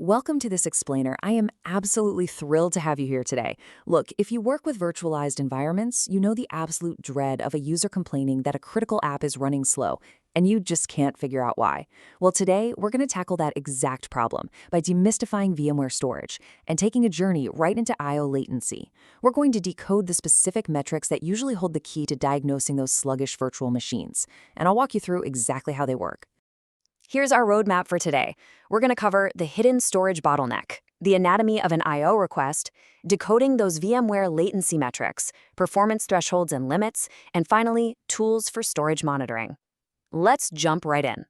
Welcome to this explainer. I am absolutely thrilled to have you here today. Look, if you work with virtualized environments, you know the absolute dread of a user complaining that a critical app is running slow, and you just can't figure out why. Well, today, we're going to tackle that exact problem by demystifying VMware storage and taking a journey right into I/O latency. We're going to decode the specific metrics that usually hold the key to diagnosing those sluggish virtual machines, and I'll walk you through exactly how they work. Here's our roadmap for today. We're going to cover the hidden storage bottleneck, the anatomy of an I/O request, decoding those VMware latency metrics, performance thresholds and limits, and finally, tools for storage monitoring. Let's jump right in.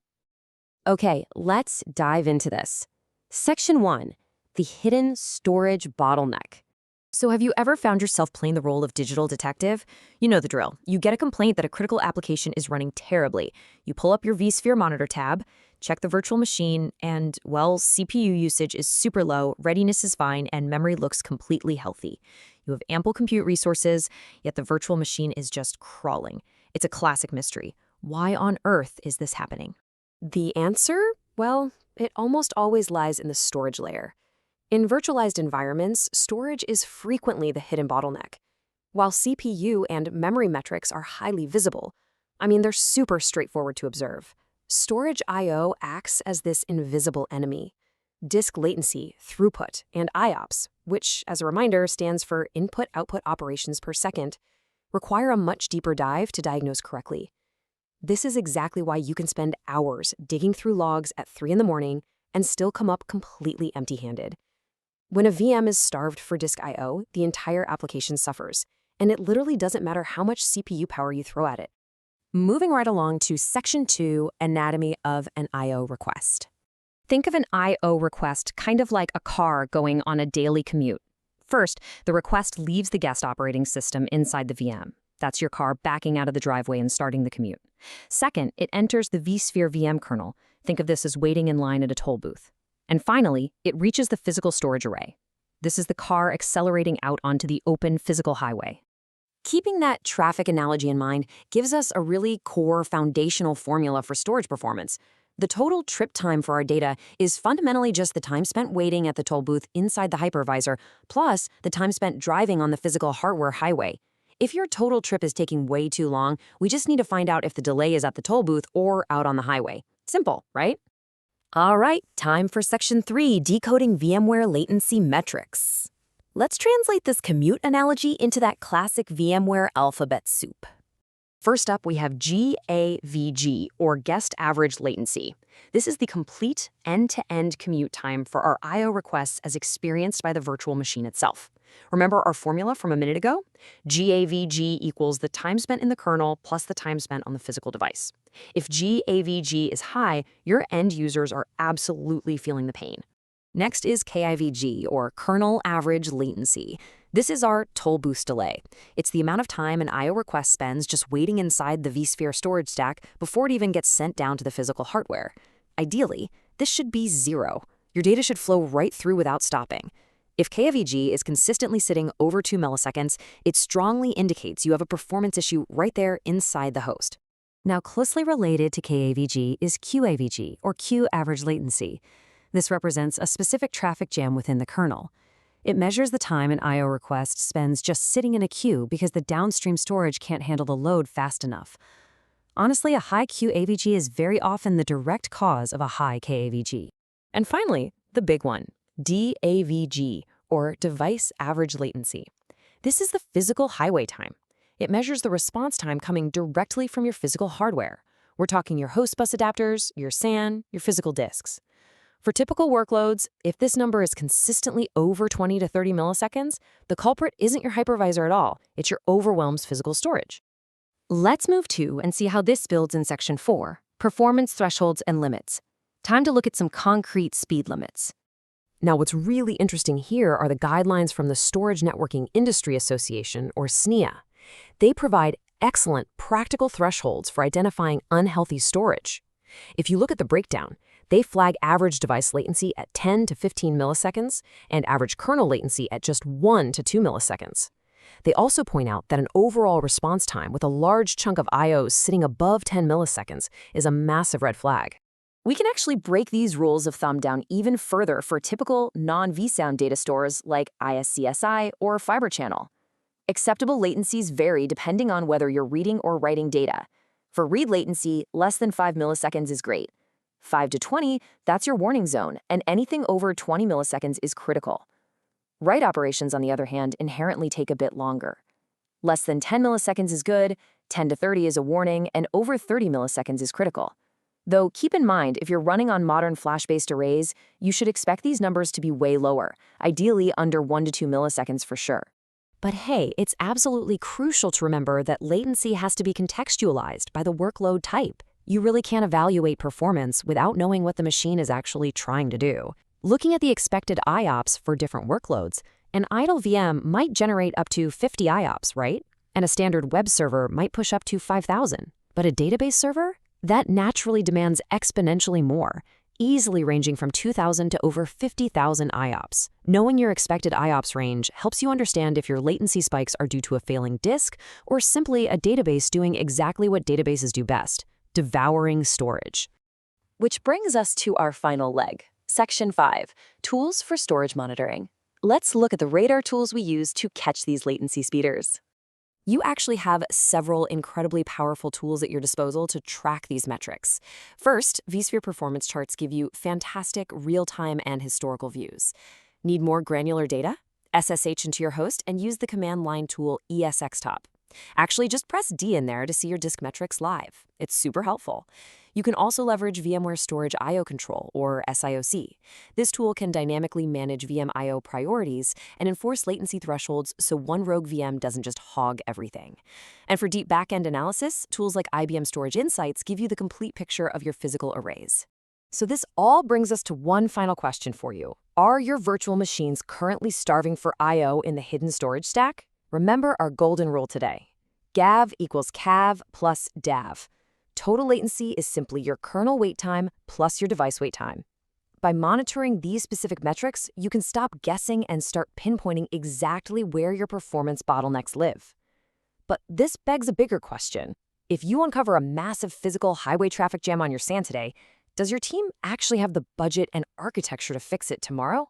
Okay, let's dive into this. Section 1, the hidden storage bottleneck. So have you ever found yourself playing the role of digital detective? You know the drill. You get a complaint that a critical application is running terribly. You pull up your vSphere monitor tab, check the virtual machine, and, well, CPU usage is super low, readiness is fine, and memory looks completely healthy. You have ample compute resources, yet the virtual machine is just crawling. It's a classic mystery. Why on earth is this happening? The answer? Well, it almost always lies in the storage layer. In virtualized environments, storage is frequently the hidden bottleneck. While CPU and memory metrics are highly visible, they're super straightforward to observe. Storage I/O acts as this invisible enemy. Disk latency, throughput, and IOPS, which, as a reminder, stands for input-output operations per second, require a much deeper dive to diagnose correctly. This is exactly why you can spend hours digging through logs at 3 in the morning and still come up completely empty-handed. When a VM is starved for disk I/O, the entire application suffers, and it literally doesn't matter how much CPU power you throw at it. Moving right along to Section 2, Anatomy of an I/O request. Think of an I/O request kind of like a car going on a daily commute. First, the request leaves the guest operating system inside the VM. That's your car backing out of the driveway and starting the commute. Second, it enters the vSphere VM kernel. Think of this as waiting in line at a toll booth. And finally, it reaches the physical storage array. This is the car accelerating out onto the open physical highway. Keeping that traffic analogy in mind gives us a really core foundational formula for storage performance. The total trip time for our data is fundamentally just the time spent waiting at the toll booth inside the hypervisor, plus the time spent driving on the physical hardware highway. If your total trip is taking way too long, we just need to find out if the delay is at the toll booth or out on the highway. Simple, right? All right, time for Section 3, decoding VMware latency metrics. Let's translate this commute analogy into that classic VMware alphabet soup. First up, we have GAVG, or guest average latency. This is the complete end-to-end commute time for our I/O requests as experienced by the virtual machine itself. Remember our formula from a minute ago? GAVG equals the time spent in the kernel plus the time spent on the physical device. If GAVG is high, your end users are absolutely feeling the pain. Next is KIVG, or kernel average latency. This is our toll booth delay. It's the amount of time an I/O request spends just waiting inside the vSphere storage stack before it even gets sent down to the physical hardware. Ideally, this should be 0. Your data should flow right through without stopping. If KIVG is consistently sitting over 2 milliseconds, it strongly indicates you have a performance issue right there inside the host. Now, closely related to KIVG is QAVG, or queue average latency. This represents a specific traffic jam within the kernel. It measures the time an I/O request spends just sitting in a queue because the downstream storage can't handle the load fast enough. Honestly, a high QAVG is very often the direct cause of a high KAVG. And finally, the big one, DAVG, or device average latency. This is the physical highway time. It measures the response time coming directly from your physical hardware. We're talking your host bus adapters, your SAN, your physical disks. For typical workloads, if this number is consistently over 20 to 30 milliseconds, the culprit isn't your hypervisor at all. It's your overwhelmed physical storage. Let's move to and see how this builds in Section 4, performance thresholds and limits. Time to look at some concrete speed limits. Now, what's really interesting here are the guidelines from the Storage Networking Industry Association, or SNIA. They provide excellent practical thresholds for identifying unhealthy storage. If you look at the breakdown, they flag average device latency at 10 to 15 milliseconds and average kernel latency at just 1 to 2 milliseconds. They also point out that an overall response time with a large chunk of I/Os sitting above 10 milliseconds is a massive red flag. We can actually break these rules of thumb down even further for typical non-vSound data stores like ISCSI or Fibre Channel. Acceptable latencies vary depending on whether you're reading or writing data. For read latency, less than 5 milliseconds is great. 5 to 20, that's your warning zone, and anything over 20 milliseconds is critical. Write operations, on the other hand, inherently take a bit longer. Less than 10 milliseconds is good, 10 to 30 is a warning, and over 30 milliseconds is critical. Though keep in mind, if you're running on modern flash-based arrays, you should expect these numbers to be way lower, ideally under 1 to 2 milliseconds for sure. But hey, it's absolutely crucial to remember that latency has to be contextualized by the workload type. You really can't evaluate performance without knowing what the machine is actually trying to do. Looking at the expected IOPS for different workloads, an idle VM might generate up to 50 IOPS, right? And a standard web server might push up to 5,000. But a database server? That naturally demands exponentially more, easily ranging from 2,000 to over 50,000 IOPS. Knowing your expected IOPS range helps you understand if your latency spikes are due to a failing disk or simply a database doing exactly what databases do best, devouring storage. Which brings us to our final leg, Section 5, Tools for Storage Monitoring. Let's look at the radar tools we use to catch these latency speeders. You actually have several incredibly powerful tools at your disposal to track these metrics. First, vSphere performance charts give you fantastic real-time and historical views. Need more granular data? SSH into your host and use the command line tool ESXtop. Actually, just press D in there to see your disk metrics live. It's super helpful. You can also leverage VMware Storage I/O Control, or SIOC. This tool can dynamically manage VM I/O priorities and enforce latency thresholds so one rogue VM doesn't just hog everything. And for deep backend analysis, tools like IBM Storage Insights give you the complete picture of your physical arrays. So this all brings us to one final question for you. Are your virtual machines currently starving for I/O in the hidden storage stack? Remember our golden rule today. GAV equals CAV plus DAV. Total latency is simply your kernel wait time plus your device wait time. By monitoring these specific metrics, you can stop guessing and start pinpointing exactly where your performance bottlenecks live. But this begs a bigger question. If you uncover a massive physical highway traffic jam on your SAN today, does your team actually have the budget and architecture to fix it tomorrow?